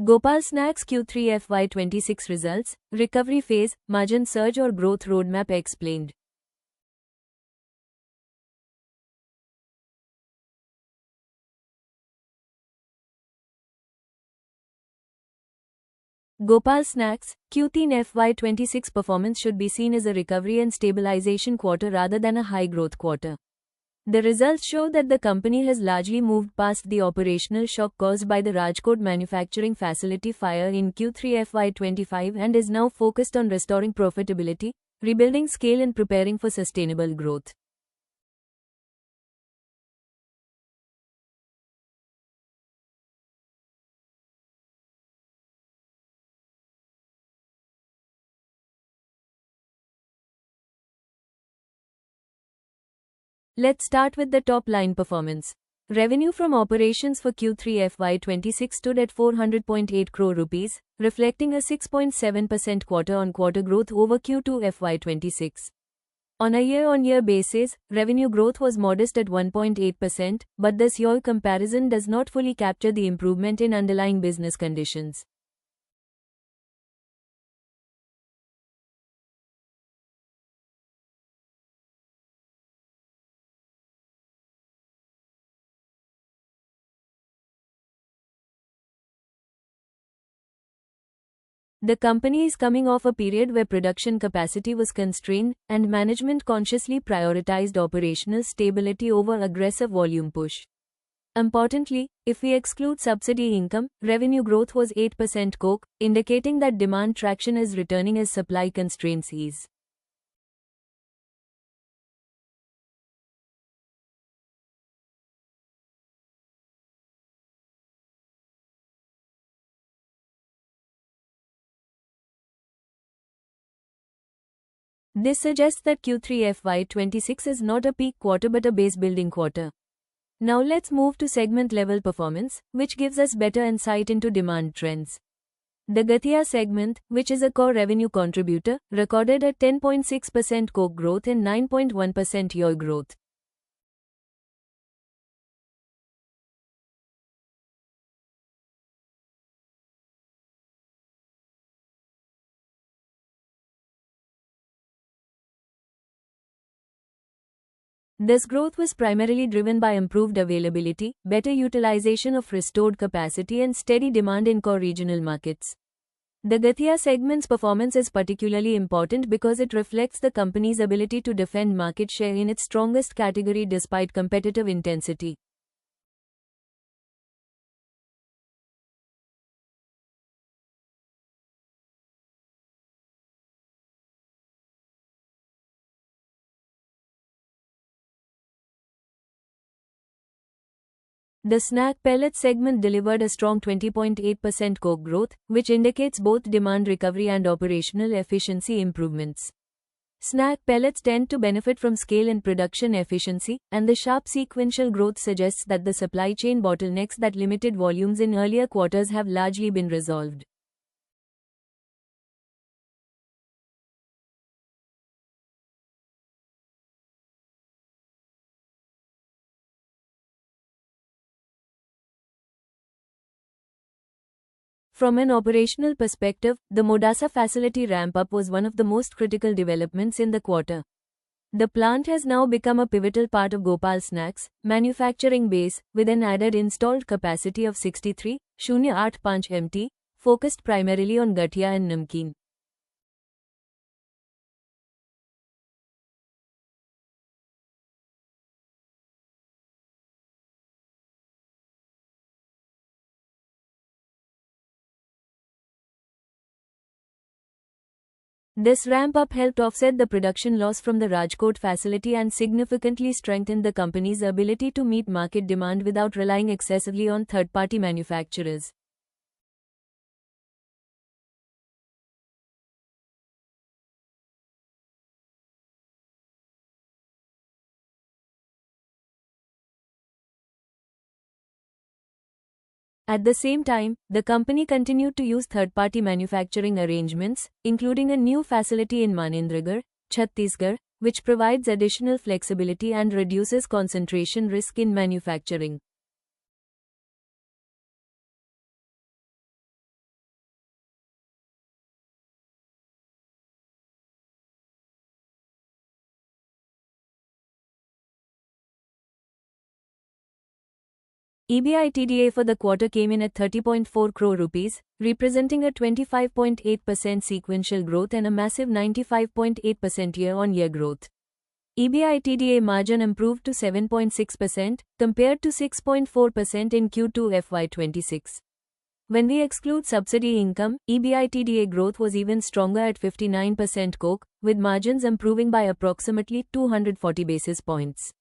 Gopal Snacks Q3 FY26 results, recovery phase, margin surge or growth roadmap explained. Gopal Snacks Q3 FY26 performance should be seen as a recovery and stabilization quarter rather than a high growth quarter. The results show that the company has largely moved past the operational shock caused by the Rajkot manufacturing facility fire in Q3 FY25 and is now focused on restoring profitability, rebuilding scale and preparing for sustainable growth. Let's start with the top line performance. Revenue from operations for Q3 FY26 stood at 400.8 crore rupees, reflecting a 6.7% quarter-on-quarter growth over Q2 FY26. On a year-on-year basis, revenue growth was modest at 1.8%, but this year comparison does not fully capture the improvement in underlying business conditions. The company is coming off a period where production capacity was constrained, and management consciously prioritized operational stability over aggressive volume push. Importantly, if we exclude subsidy income, revenue growth was 8% COGE, indicating that demand traction is returning as supply constraints ease. This suggests that Q3 FY26 is not a peak quarter but a base building quarter. Now let's move to segment level performance, which gives us better insight into demand trends. The Gathia segment, which is a core revenue contributor, recorded a 10.6% COGE growth and 9.1% year growth. This growth was primarily driven by improved availability, better utilization of restored capacity and steady demand in core regional markets. The Gathia segment's performance is particularly important because it reflects the company's ability to defend market share in its strongest category despite competitive intensity. The snack pellet segment delivered a strong 20.8% COGE growth, which indicates both demand recovery and operational efficiency improvements. Snack pellets tend to benefit from scale and production efficiency, and the sharp sequential growth suggests that the supply chain bottlenecks that limited volumes in earlier quarters have largely been resolved. From an operational perspective, the Modasa facility ramp-up was one of the most critical developments in the quarter. The plant has now become a pivotal part of Gopal Snacks' manufacturing base, with an added installed capacity of 63,085 MT, focused primarily on Gathia and Namkeen. This ramp-up helped offset the production loss from the Rajkot facility and significantly strengthened the company's ability to meet market demand without relying excessively on third-party manufacturers. At the same time, the company continued to use third-party manufacturing arrangements, including a new facility in Manindragarh, Chhattisgarh, which provides additional flexibility and reduces concentration risk in manufacturing. EBITDA for the quarter came in at 30.4 crore rupees, representing a 25.8% sequential growth and a massive 95.8% year-on-year growth. EBITDA margin improved to 7.6% compared to 6.4% in Q2 FY26. When we exclude subsidy income, EBITDA growth was even stronger at 59% coke, with margins improving by approximately 240 basis points.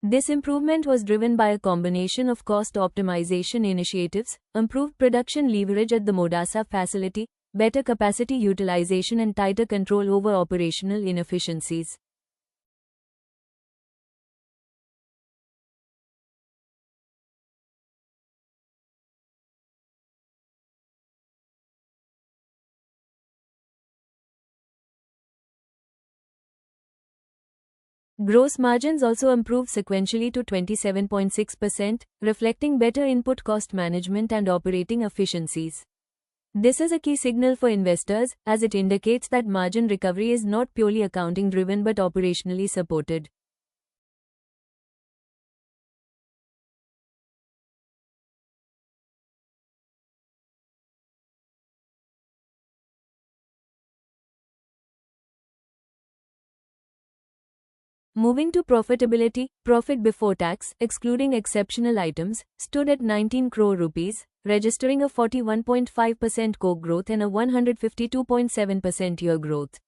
This improvement was driven by a combination of cost optimization initiatives, improved production leverage at the Modasa facility, better capacity utilization and tighter control over operational inefficiencies. Gross margins also improved sequentially to 27.6%, reflecting better input cost management and operating efficiencies. This is a key signal for investors, as it indicates that margin recovery is not purely accounting driven but operationally supported. Moving to profitability, profit before tax, excluding exceptional items, stood at 19 crore rupees, registering a 41.5% coke growth and a 152.7% year growth.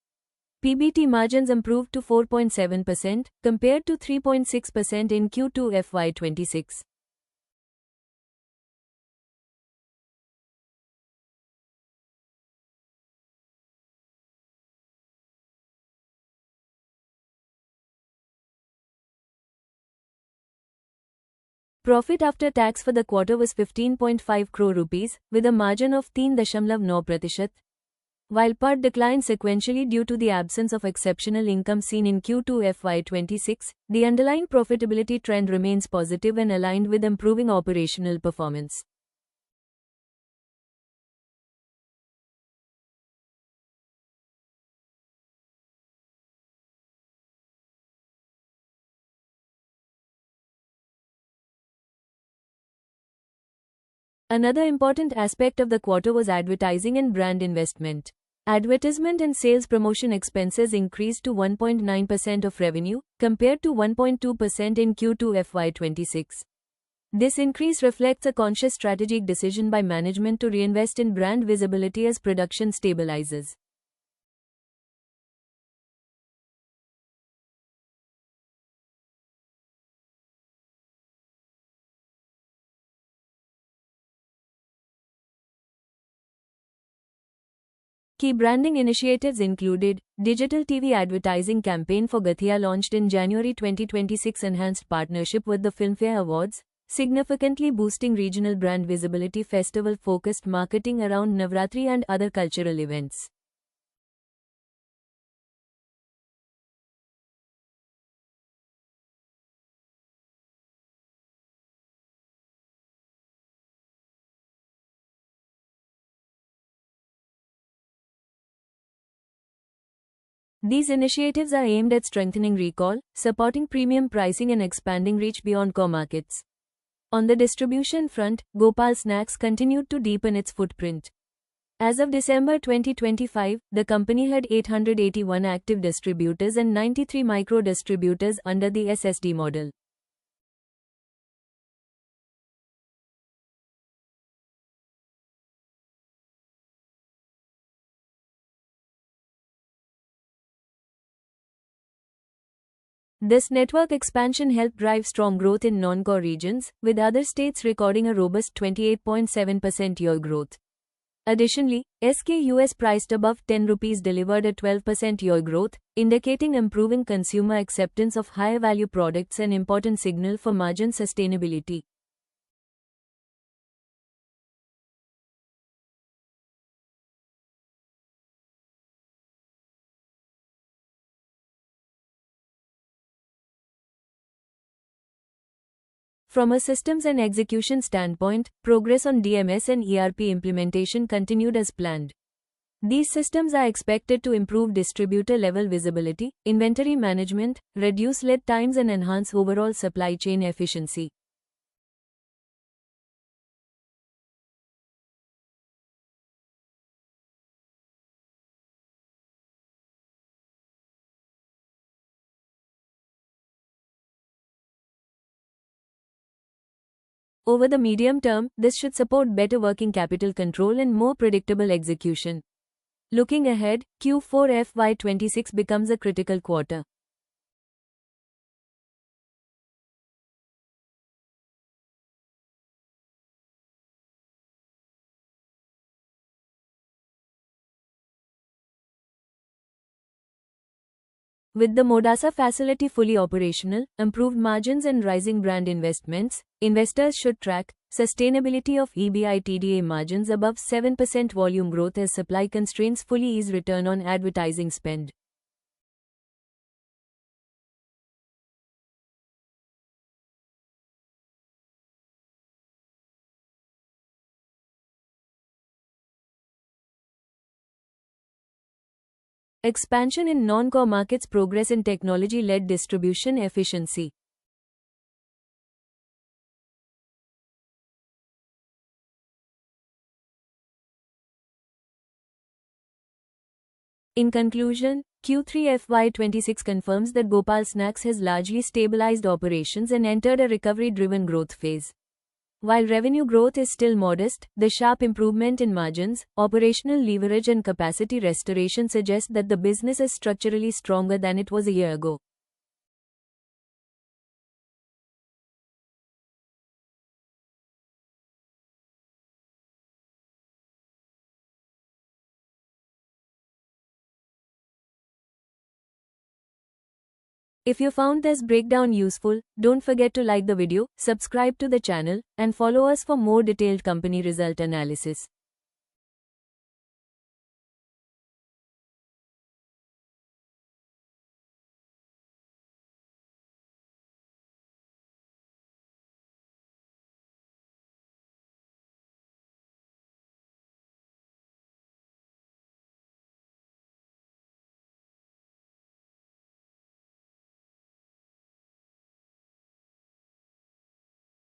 PBT margins improved to 4.7% compared to 3.6% in Q2 FY26. Profit after tax for the quarter was 15.5 crore rupees, with a margin of 3.9%. While PAT declined sequentially due to the absence of exceptional income seen in Q2 FY26, the underlying profitability trend remains positive and aligned with improving operational performance. Another important aspect of the quarter was advertising and brand investment. Advertisement and sales promotion expenses increased to 1.9% of revenue, compared to 1.2% in Q2 FY26. This increase reflects a conscious strategic decision by management to reinvest in brand visibility as production stabilizes. Key branding initiatives included digital TV advertising campaign for Gathia launched in January 2026, enhanced partnership with the Filmfare Awards, significantly boosting regional brand visibility, festival-focused marketing around Navratri and other cultural events. These initiatives are aimed at strengthening recall, supporting premium pricing and expanding reach beyond core markets. On the distribution front, Gopal Snacks continued to deepen its footprint. As of December 2025, the company had 881 active distributors and 93 micro-distributors under the SSD model. This network expansion helped drive strong growth in non-core regions, with other states recording a robust 28.7% year growth. Additionally, SKUs priced above 10 rupees delivered a 12% year growth, indicating improving consumer acceptance of higher value products, an important signal for margin sustainability. From a systems and execution standpoint, progress on DMS and ERP implementation continued as planned. These systems are expected to improve distributor-level visibility, inventory management, reduce lead times and enhance overall supply chain efficiency. Over the medium term, this should support better working capital control and more predictable execution. Looking ahead, Q4 FY26 becomes a critical quarter. With the Modasa facility fully operational, improved margins and rising brand investments, investors should track sustainability of EBITDA margins above 7% volume growth as supply constraints fully ease return on advertising spend. Expansion in non-core markets, progress in technology-led distribution efficiency. In conclusion, Q3 FY26 confirms that Gopal Snacks has largely stabilized operations and entered a recovery-driven growth phase. While revenue growth is still modest, the sharp improvement in margins, operational leverage and capacity restoration suggest that the business is structurally stronger than it was a year ago. If you found this breakdown useful, don't forget to like the video, subscribe to the channel, and follow us for more detailed company result analysis.